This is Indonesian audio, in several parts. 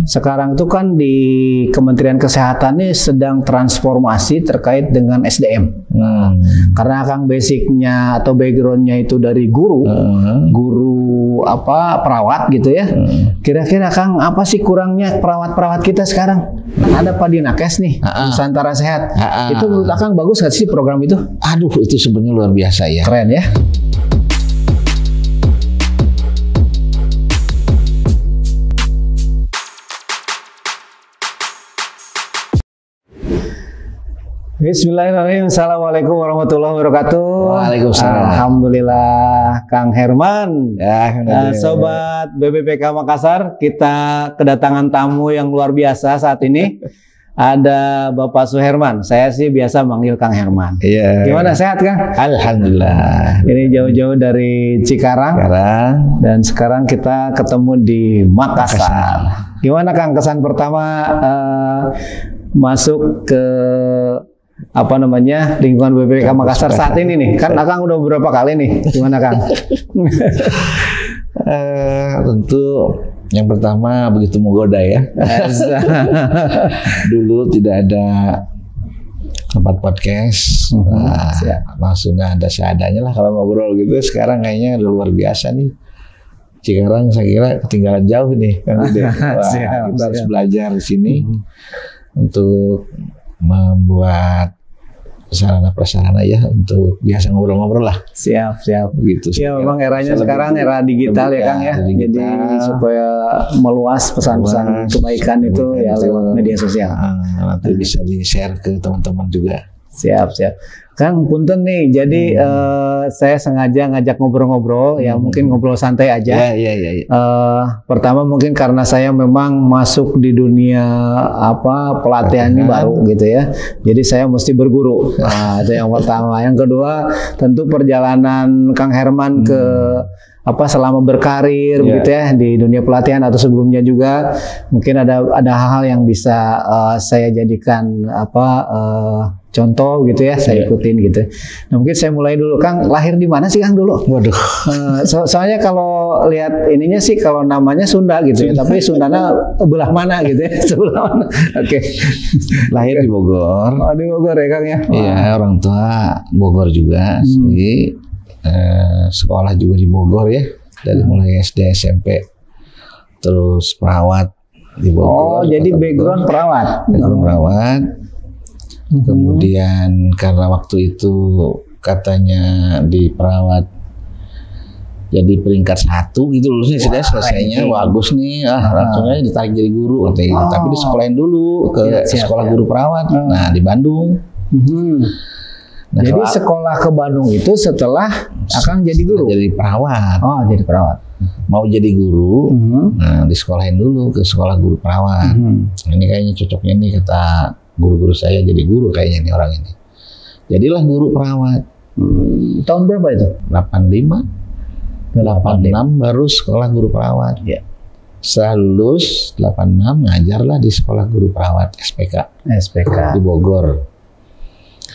Sekarang itu kan di Kementerian Kesehatan ini sedang transformasi terkait dengan SDM. Karena Kang basicnya atau backgroundnya itu dari guru perawat gitu ya. Kira-kira Kang apa sih kurangnya perawat-perawat kita sekarang? Kan ada Pak Dinakes nih, Nusantara Sehat. Itu menurut Kang bagus nggak sih program itu? Aduh, itu sebenarnya luar biasa ya. Keren ya. Bismillahirrahmanirrahim. Assalamualaikum warahmatullahi wabarakatuh. Waalaikumsalam. Alhamdulillah, Kang Herman. Ya, Sobat BBPK Makassar, kita kedatangan tamu yang luar biasa saat ini. Ada Bapak Suherman. Saya sih biasa manggil Kang Herman. Iya. Gimana, sehat Kang? Alhamdulillah. Ini jauh-jauh dari Cikarang. Dan sekarang kita ketemu di Makassar. Gimana Kang kesan pertama masuk ke lingkungan BBPK Makassar saat ini nih? Kan Akang udah beberapa kali nih. Gimana Kang? Tentu yang pertama begitu menggoda ya. Dulu tidak ada tempat podcast, maksudnya ada seadanya lah kalau ngobrol gitu. Sekarang kayaknya udah luar biasa nih. Cikarang saya kira ketinggalan jauh nih kan. Kita harus belajar di sini untuk membuat sarana-prasarana ya untuk biasa ngobrol-ngobrol lah. Siap. Gitu. Ya memang eranya sekarang era digital ya Kang ya. Jadi supaya meluas pesan-pesan kebaikan itu ya lewat media sosial. Nanti bisa di-share ke teman-teman juga. Siap. Kang punten nih, jadi saya sengaja ngajak ngobrol-ngobrol, ya mungkin ngobrol santai aja. Iya. Pertama mungkin karena saya memang masuk di dunia pelatihan ini baru gitu ya. Jadi saya mesti berguru. Nah, itu yang pertama. Yang kedua, tentu perjalanan Kang Herman ke selama berkarir begitu ya di dunia pelatihan atau sebelumnya juga mungkin ada hal-hal yang bisa saya jadikan contoh gitu ya, saya ikutin gitu. Nah mungkin saya mulai dulu, Kang lahir di mana sih Kang dulu? Waduh. Soalnya kalau lihat ininya sih kalau namanya Sunda gitu ya, tapi Sundana belah mana gitu ya, sebelah mana? Oke. Lahir di Bogor. Oh di Bogor ya Kang ya? Iya, orang tua Bogor juga sih. Sekolah juga di Bogor ya, dari mulai SD, SMP, terus perawat di Bogor. Oh, jadi background perawat. Kemudian karena waktu itu katanya di perawat jadi peringkat 1 gitu lulusnya, sudah selesainya bagus nih, langsung aja ditarik jadi guru katanya gitu. Tapi disekolahin dulu ke sekolah guru perawat. Nah di Bandung. Nah, jadi sekolah ke Bandung itu setelah Akang jadi guru? Jadi perawat. Oh, jadi perawat. Mau jadi guru, nah disekolahin dulu ke sekolah guru perawat. Ini kayaknya cocoknya nih kata guru-guru saya jadi guru kayaknya nih orang ini. Jadilah guru perawat. Tahun berapa itu? 85 baru sekolah guru perawat. Ya. Setelah lulus 86 ngajarlah di sekolah guru perawat SPK di Bogor.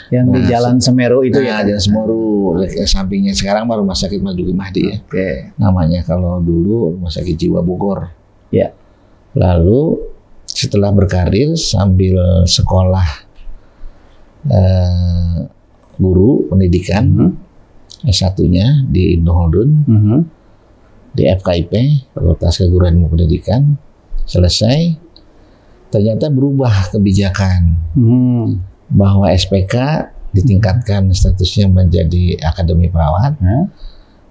Yang di Jalan Semeru itu ya? Jalan Semeru, sampingnya sekarang baru Rumah Sakit Marzuki Mahdi ya. Namanya, kalau dulu Rumah Sakit Jiwa Bogor. Ya. Lalu setelah berkarir sambil sekolah guru pendidikan S1-nya di Indoholdun, di FKIP, Fakultas Keguruan Ilmu Pendidikan, selesai, ternyata berubah kebijakan bahwa SPK ditingkatkan statusnya menjadi akademi perawat.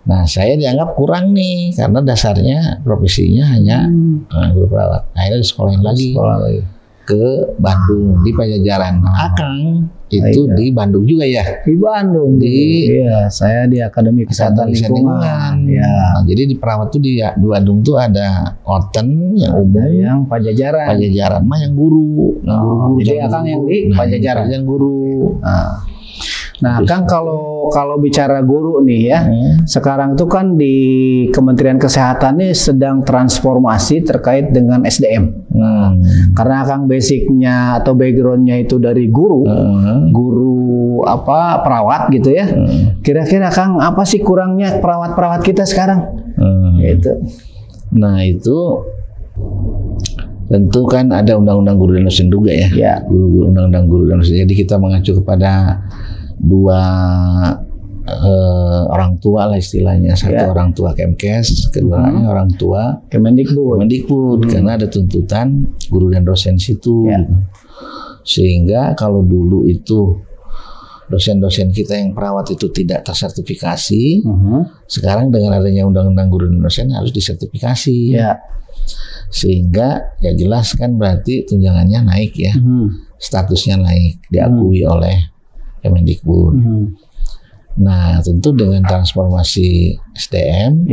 Nah, saya dianggap kurang nih karena dasarnya profesinya hanya guru perawat. Akhirnya disekolahin lagi ke Bandung di Pajajaran. Akang itu di Bandung juga ya? Di Bandung. Iya, saya di Akademi Kesehatan Lingkungan. Ya. Nah, jadi di perawat tuh di Bandung tuh ada Orten yang umum, yang Pajajaran. Pajajaran mah yang guru. Jadi Akang yang di Pajajaran. Yang guru. Nah, Kang kalau bicara guru nih ya, sekarang itu kan di Kementerian Kesehatan ini sedang transformasi terkait dengan SDM. Karena Kang basicnya atau backgroundnya itu dari guru perawat gitu ya. Kira-kira Kang apa sih kurangnya perawat-perawat kita sekarang? Gitu. Nah itu tentu kan ada undang-undang guru dan dosen juga ya. Ya. Undang-undang guru dan dosen. Jadi kita mengacu kepada dua orang tua lah istilahnya. Satu orang tua Kemkes, kedua orang tua Kemendikbud. Karena ada tuntutan guru dan dosen situ. Ya. Sehingga kalau dulu itu dosen-dosen kita yang perawat itu tidak tersertifikasi, sekarang dengan adanya undang-undang guru dan dosen harus disertifikasi. Ya. Sehingga ya jelas kan berarti tunjangannya naik ya, statusnya naik, diakui oleh Kemendikbud. Nah tentu dengan transformasi SDM,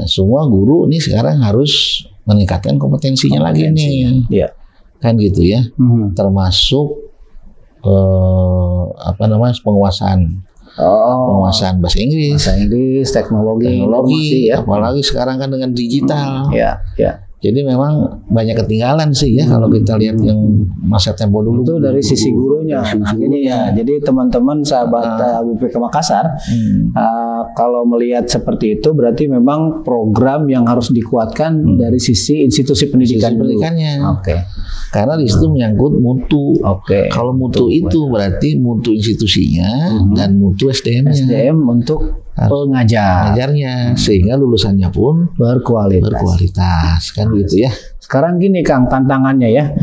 semua guru ini sekarang harus meningkatkan kompetensinya lagi nih, kan gitu ya, termasuk penguasaan bahasa Inggris, teknologi, apalagi sekarang kan dengan digital. Jadi memang banyak ketinggalan sih ya kalau kita lihat yang masa tempo dulu. Itu dari sisi gurunya. Jadi teman-teman sahabat BPK Makassar, kalau melihat seperti itu berarti memang program yang harus dikuatkan dari sisi institusi pendidikannya. Karena di situ menyangkut mutu. Kalau mutu itu berarti mutu institusinya dan mutu SDM-nya. Untuk pengajarnya, sehingga lulusannya pun berkualitas kan gitu ya. Sekarang gini Kang, tantangannya ya,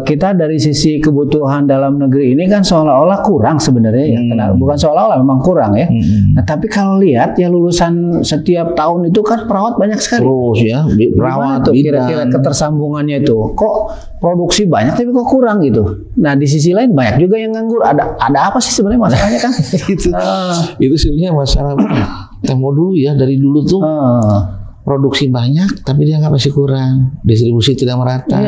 kita dari sisi kebutuhan dalam negeri ini kan seolah-olah kurang sebenarnya ya, bukan seolah-olah, memang kurang ya. Nah, tapi kalau lihat ya lulusan setiap tahun itu kan perawat banyak sekali. Terus ya, perawat tuh kira-kira ketersambungannya itu, kok produksi banyak tapi kok kurang gitu. Nah di sisi lain banyak juga yang nganggur. Ada apa sih sebenarnya masalahnya Kang? Itu sebenarnya masalah tempo dulu ya, dari dulu tuh. Produksi banyak, tapi dia nggak masih kurang. Distribusi tidak merata.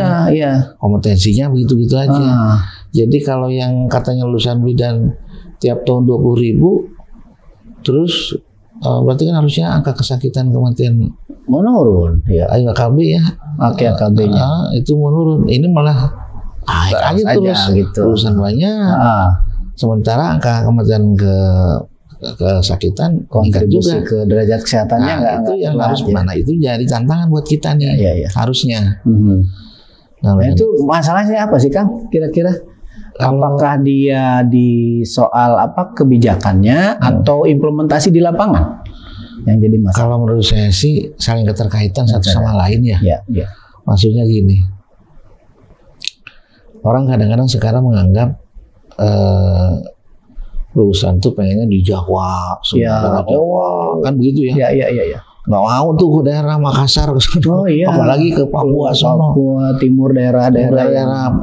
Kompetensinya begitu-begitu aja. Jadi kalau yang katanya lulusan bidan tiap tahun 20.000, terus berarti kan harusnya angka kesakitan kematian menurun. AKB ya. AKB-nya itu menurun. Ini malah naik aja terus. Gitu. Lulusan banyak. Sementara angka kematian kesakitan kontribusi juga ke derajat kesehatannya itu yang harus mana itu jadi tantangan buat kita nih harusnya. Nah itu masalahnya apa sih Kang kira-kira? Apakah dia di soal kebijakannya atau implementasi di lapangan yang jadi masalah? Kalau menurut saya sih saling keterkaitan satu sama lain ya. Maksudnya gini, orang kadang-kadang sekarang menganggap lulusan tuh pengennya di Jawa, Jawa kan begitu ya. Nggak mau tuh ke daerah Makassar ke sana, apalagi ke Papua, Papua Timur daerah-daerah.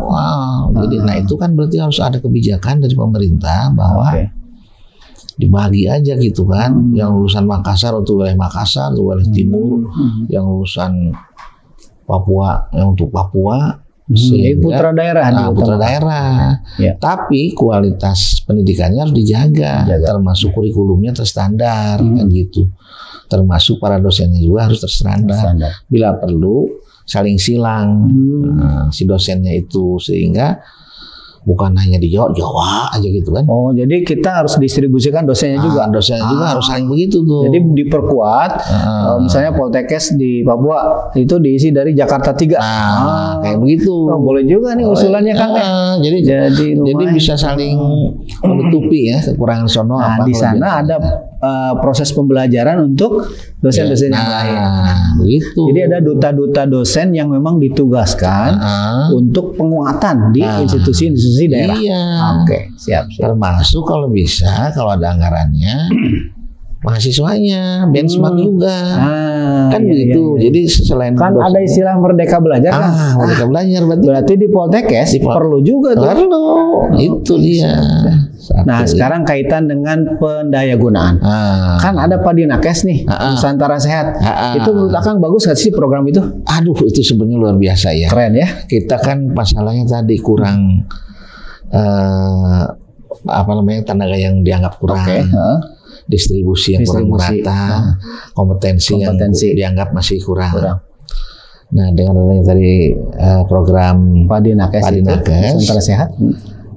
Jadi nah itu kan berarti harus ada kebijakan dari pemerintah bahwa dibagi aja gitu kan, yang lulusan Makassar untuk wilayah Makassar, untuk wilayah Timur, yang lulusan Papua yang untuk Papua. Putra daerah, tapi kualitas pendidikannya harus dijaga. Termasuk kurikulumnya terstandar kan gitu, termasuk para dosennya juga harus terstandar. Bila perlu saling silang si dosennya itu, sehingga bukan hanya di Jawa aja gitu kan. Jadi kita harus distribusikan dosennya juga. Dosennya juga harus saling begitu tuh. Jadi diperkuat. Misalnya Poltekkes di Papua itu diisi dari Jakarta 3. Kayak begitu. Boleh juga nih usulannya Kang. Jadi bisa saling menutupi ya kekurangan sono. Di sana ada proses pembelajaran untuk dosen-dosen yang lain. Begitu. Jadi ada duta-duta dosen yang memang ditugaskan untuk penguatan di institusi-institusi daerah. Siap. Termasuk kalau bisa, kalau ada anggarannya, mahasiswanya benchmark juga. Kan begitu. Jadi selain kan ada istilah merdeka belajar kan. Merdeka belajar berarti di Poltekkes perlu juga tuh. Itu dia. Nah sekarang kaitan dengan pendayagunaan. Kan ada Padinakes nih, Nusantara Sehat. Itu menurut Akang bagus nggak sih program itu? Itu sebenarnya luar biasa ya. Keren ya. Kita kan masalahnya tadi kurang tenaga yang dianggap kurang. Distribusi yang kurang merata, kompetensi yang dianggap masih kurang. Nah dengan adanya tadi program Padinakes Nusantara Sehat,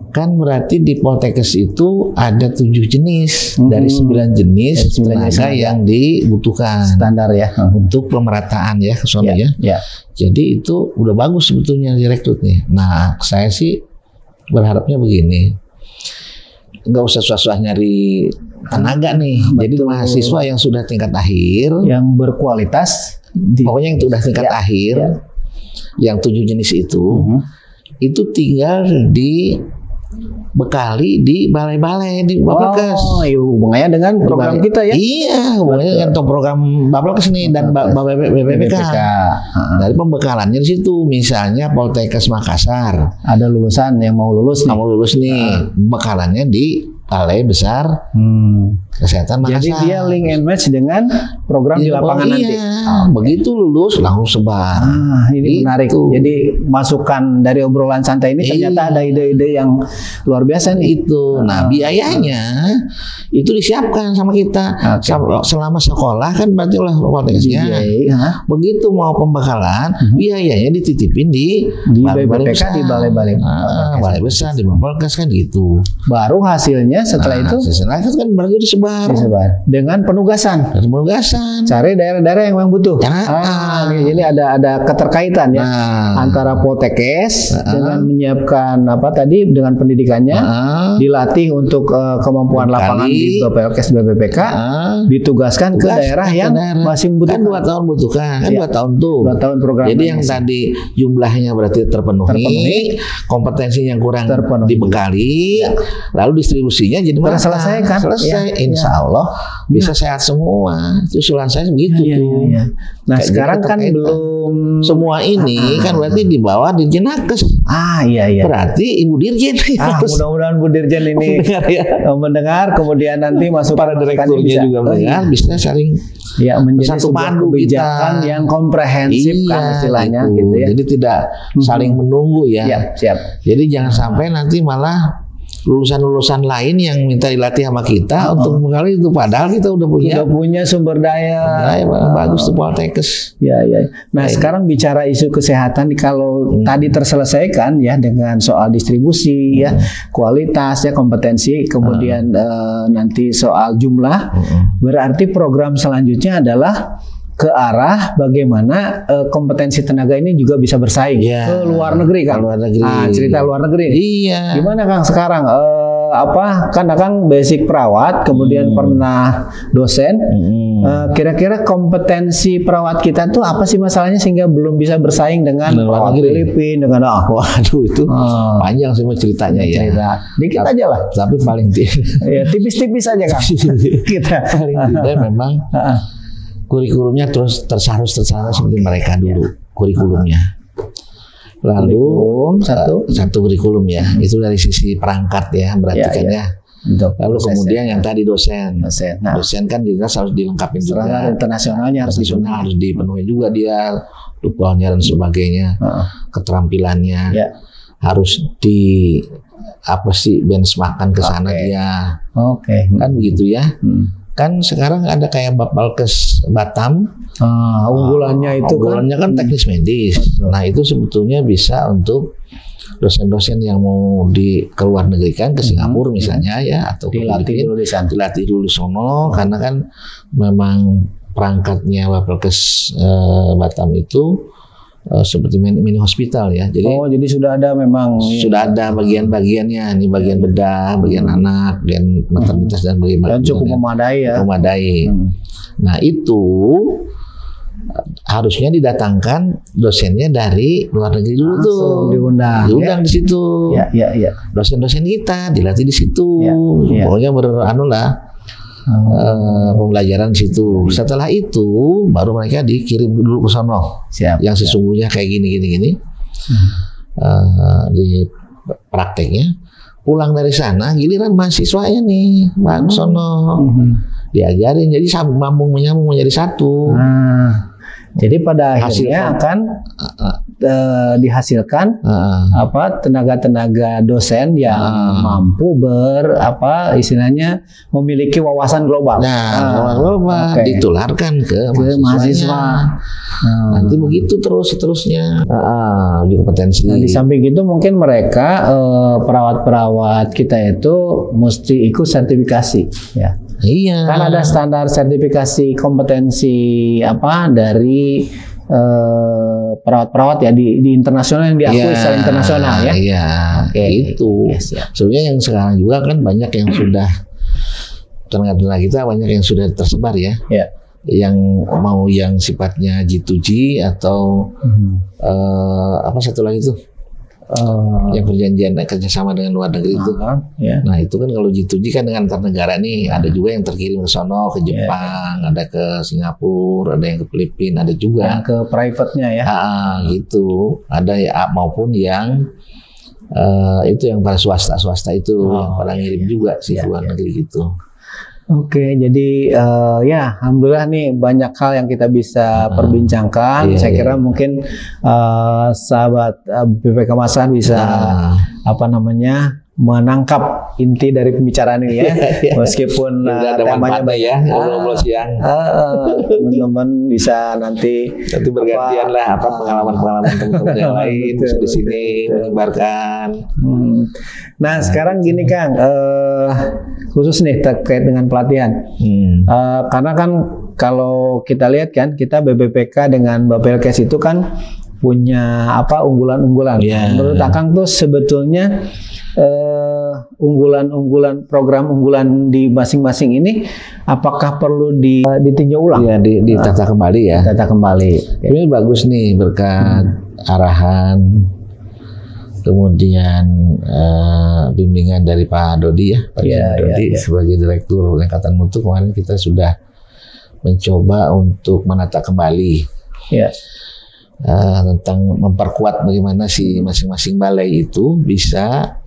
Kan berarti di Poltekkes itu ada 7 jenis dari 9 jenis tenaga yang dibutuhkan standar ya untuk pemerataan ya ke sono ya. Jadi itu udah bagus sebetulnya direkrut nih. Nah saya sih berharapnya begini, nggak usah susah-susah nyari tenaga nih. Jadi mahasiswa yang sudah tingkat akhir, yang berkualitas, pokoknya yang sudah tingkat akhir, yang 7 jenis itu tinggal dibekali di balai-balai di Bapelkes. Oh, iya, hubungannya dengan program kita ya? Iya, hubungannya dengan program Bapelkes nih dan BPPK. Dari pembekalannya di situ, misalnya Poltekkes Makassar. Ada lulusan yang mau lulus nih. Pembekalannya di Balai Besar Kesehatan Makassar. Jadi dia link and match dengan program di lapangan nanti. Begitu lulus langsung sebar. Ini menarik. Jadi masukan dari obrolan santai ini ternyata ada ide-ide yang luar biasa nih. Nah biayanya itu disiapkan sama kita selama sekolah kan berarti oleh Poltekkesnya. Begitu mau pembekalan biayanya dititipin di balai-balai besar, di balai-balai besar di Poltekkes kan gitu. Baru hasilnya setelah itu kan berarti disebar dengan penugasan. Cari daerah-daerah yang memang butuh. Ini ada keterkaitan ya antara Poltekkes dengan menyiapkan dengan pendidikannya, dilatih untuk kemampuan lapangan di Bapelkes BPPK, ditugaskan ke daerah yang masih membutuhkan. Kan 2 tahun butuhkan, kan 2 tahun tuh. 2 tahun program. Jadi yang tadi jumlahnya berarti terpenuhi, kompetensi yang kurang dibekali, lalu distribusinya jadi terselesaikan. Selesai, insya Allah bisa sehat semua. Itu usulan saya begitu tuh. Nah sekarang kan belum semua ini kan berarti di bawah Dirjen Nakes. Berarti Ibu Dirjen. Mudah-mudahan Bu Dirjen ini mendengar, kemudian nanti masuk para direkturnya juga mendengar, bisa saling menjadi satu kebijakan yang komprehensif kan istilahnya gitu ya. Jadi tidak saling menunggu ya. Jadi jangan sampai nanti malah lulusan-lulusan lain yang minta dilatih sama kita untuk menggali itu, padahal kita udah punya sumber daya bagus tuh Poltekkes. Nah sekarang bicara isu kesehatan, kalau tadi terselesaikan ya dengan soal distribusi kualitas kompetensi, kemudian nanti soal jumlah, berarti program selanjutnya adalah ke arah bagaimana kompetensi tenaga ini juga bisa bersaing ke luar negeri kan. Cerita luar negeri. Gimana Kang sekarang? Kan Kang basic perawat, kemudian pernah dosen. Kira-kira kompetensi perawat kita tuh apa sih masalahnya sehingga belum bisa bersaing dengan perawat Filipina dengan waduh itu panjang semua ceritanya dikit aja lah. Tapi paling tipis-tipis aja Kang. Kita paling tidak memang kurikulumnya terus harus tersana seperti mereka dulu kurikulumnya. Lalu satu kurikulum ya, itu dari sisi perangkat ya berarti kan ya. Lalu kemudian yang tadi dosen kan jelas harus dilengkapi juga. Internasionalnya harus dipenuhi juga dia, duplomnya dan sebagainya, keterampilannya harus benchmarkan ke sana dia. Kan begitu ya. Kan sekarang ada kayak Bapelkes Batam, unggulannya kan teknis medis. Nah itu sebetulnya bisa untuk dosen-dosen yang mau ke luar negeri kan, ke Singapura misalnya atau dilatih dulu di sono, karena kan memang perangkatnya Bapelkes Batam itu seperti mini hospital ya. Jadi jadi sudah ada bagian-bagiannya, ini bagian bedah, bagian anak, bagian maternitas dan bagian cukup memadai. Nah itu harusnya didatangkan dosennya dari luar negeri dulu tuh, diundang di situ. Dosen-dosen kita dilatih di situ. Pokoknya pembelajaran di situ. Setelah itu baru mereka dikirim dulu ke sono. Yang sesungguhnya kayak gini. Di prakteknya pulang dari sana giliran mahasiswanya nih sono diajarin, jadi menyambung menjadi satu. Jadi pada akhirnya akan dihasilkan tenaga-tenaga dosen yang mampu istilahnya memiliki wawasan global. Global ditularkan ke mahasiswa. Nanti begitu terusnya uji kompetensi. Nah, di samping itu mungkin mereka perawat-perawat kita itu mesti ikut sertifikasi, ya. Iya. Kan ada standar sertifikasi kompetensi dari perawat-perawat ya di internasional yang diakui secara internasional ya. Iya. Itu. Sebenarnya yang sekarang juga kan banyak yang sudah tenaga kita banyak yang sudah tersebar ya. Iya. Yang mau yang sifatnya G2G atau satu lagi tuh yang perjanjian kerjasama dengan luar negeri itu. Nah itu kan kalau G2G kan dengan antar negara nih, ada juga yang terkirim ke sono, ke Jepang, ada ke Singapura, ada yang ke Filipina, ada juga yang ke private-nya ya. Gitu. Ada ya maupun yang itu yang para swasta itu yang pada ngirim juga sih luar negeri gitu. Oke, jadi alhamdulillah nih banyak hal yang kita bisa perbincangkan. Saya kira mungkin sahabat BPK Makassar bisa menangkap inti dari pembicaraan ini ya. Meskipun temanya banyak teman-teman bisa nanti bergantian lah pengalaman-pengalaman teman-teman yang lain bisa di sini menyebarkan. Nah sekarang gini Kang, khusus nih terkait dengan pelatihan, karena kan kalau kita lihat kan kita BBPK dengan Bapelkes itu kan punya unggulan-unggulan. Menurut Akang tuh sebetulnya unggulan-unggulan program unggulan di masing-masing ini apakah perlu ditinjau ulang? Ya, ditata kembali ya. Ditata kembali. Ini bagus nih berkat arahan, kemudian bimbingan dari Pak Dodi ya, Pak Dodi sebagai Direktur Angkatan Mutu. Kemarin kita sudah mencoba untuk menata kembali. Tentang memperkuat bagaimana si masing-masing balai itu bisa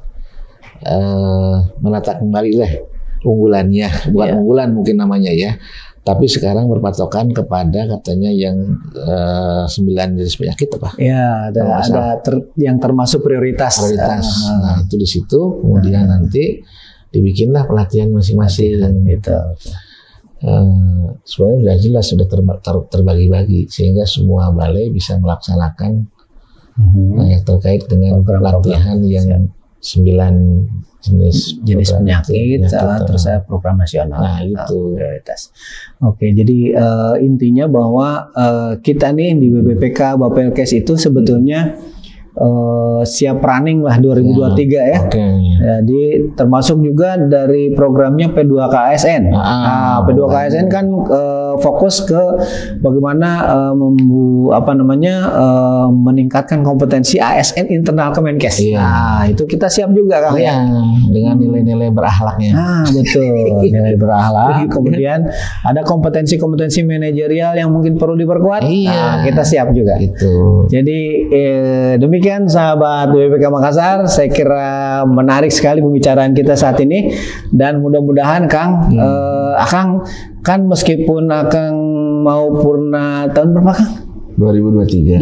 menata kembali unggulannya, bukan unggulan mungkin namanya ya, tapi sekarang berpatokan kepada katanya yang 9 jenis penyakit apa? Ya, ada yang termasuk prioritas. Nah itu di situ kemudian nanti dibikinlah pelatihan masing-masing gitu. Sebenarnya sudah jelas sudah terbagi-bagi sehingga semua balai bisa melaksanakan yang terkait dengan pelatihan yang 9 jenis penyakit terus program nasional. Nah itu prioritas. Oke, jadi intinya bahwa kita nih di BBPK Bapelkes itu sebetulnya siap running lah 2023 ya. Jadi termasuk juga dari programnya P2KSN. P2KSN kan fokus ke bagaimana meningkatkan kompetensi ASN internal Kemenkes. Nah, itu kita siap juga Kang ya. Dengan nilai-nilai berakhlaknya. Betul, nilai berakhlak. Kemudian ada kompetensi-kompetensi manajerial yang mungkin perlu diperkuat. Kita siap juga. Gitu. Jadi demikian sahabat BPK Makassar, saya kira menarik sekali pembicaraan kita saat ini dan mudah-mudahan Kang, Akang kan meskipun Akang mau purna tahun berapa Kang? 2023,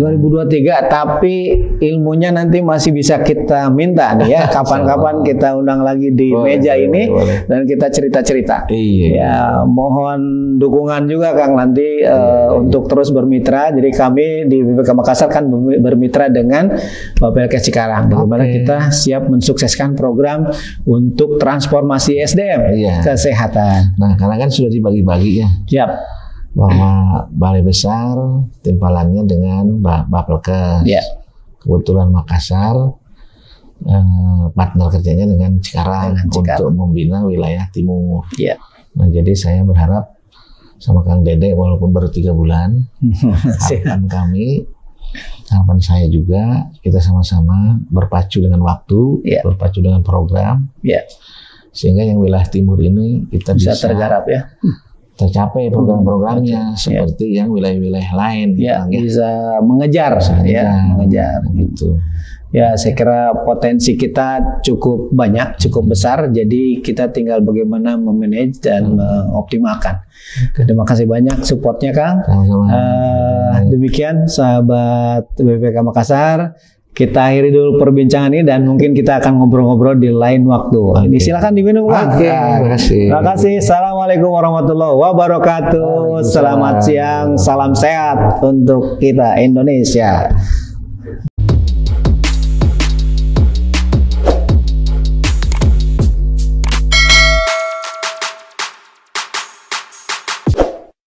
tapi ilmunya nanti masih bisa kita minta nih ya. Kapan-kapan kita undang lagi di meja ini dan kita cerita-cerita. Ya, mohon dukungan juga Kang nanti untuk terus bermitra. Jadi kami di BPK Makassar kan bermitra dengan Bapelkes Cikarang. Bagaimana kita siap mensukseskan program untuk transformasi SDM kesehatan. Nah, karena kan sudah dibagi-bagi ya. Siap. Bahwa balai besar timpalannya dengan Bapelkes. Kebetulan Makassar partner kerjanya dengan Cikarang untuk membina wilayah timur. Nah jadi saya berharap sama Kang Dede walaupun baru 3 bulan, harapan saya juga kita sama-sama berpacu dengan waktu, berpacu dengan program, sehingga yang wilayah timur ini kita bisa tergarap ya. Tercapai program-programnya seperti yang wilayah-wilayah lain bisa mengejar gitu. Ya, saya kira potensi kita cukup banyak, cukup besar, jadi kita tinggal bagaimana memanage dan mengoptimalkan. Terima kasih banyak supportnya Kang. demikian sahabat BPK Makassar. Kita akhiri dulu perbincangan ini dan mungkin kita akan ngobrol-ngobrol di lain waktu. Ini silakan diminum, Pak. Terima kasih. Terima kasih. Assalamualaikum warahmatullahi wabarakatuh. Selamat siang, salam sehat untuk kita Indonesia.